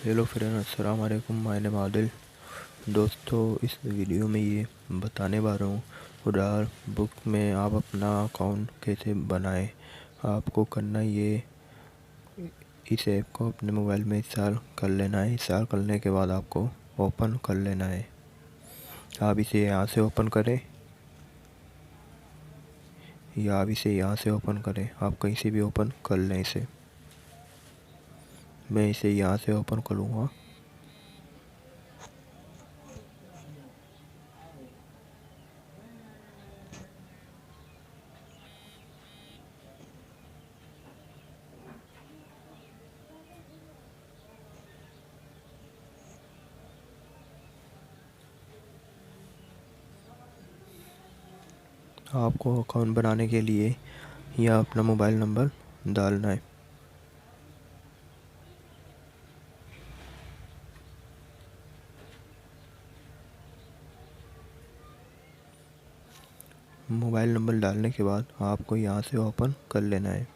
Hello friend, अस्सलाम वालेकुम। My name Adil. दोस्तों, इस वीडियो में ये बताने वाला हूँ उड़ान बुक में आप अपना अकाउंट कैसे बनाएं। आपको करना ये, इस ऐप को अपने मोबाइल में इंस्टॉल कर लेना है। इंस्टॉल करने के बाद आपको ओपन कर लेना है। आप इसे यहाँ से ओपन करें या आप इसे यहाँ से ओपन करें, आप कहीं से भी ओपन कर लें इसे। मैं इसे यहाँ से ओपन करूँगा। आपको अकाउंट बनाने के लिए यहाँ अपना मोबाइल नंबर डालना है। मोबाइल नंबर डालने के बाद आपको यहाँ से ओपन कर लेना है।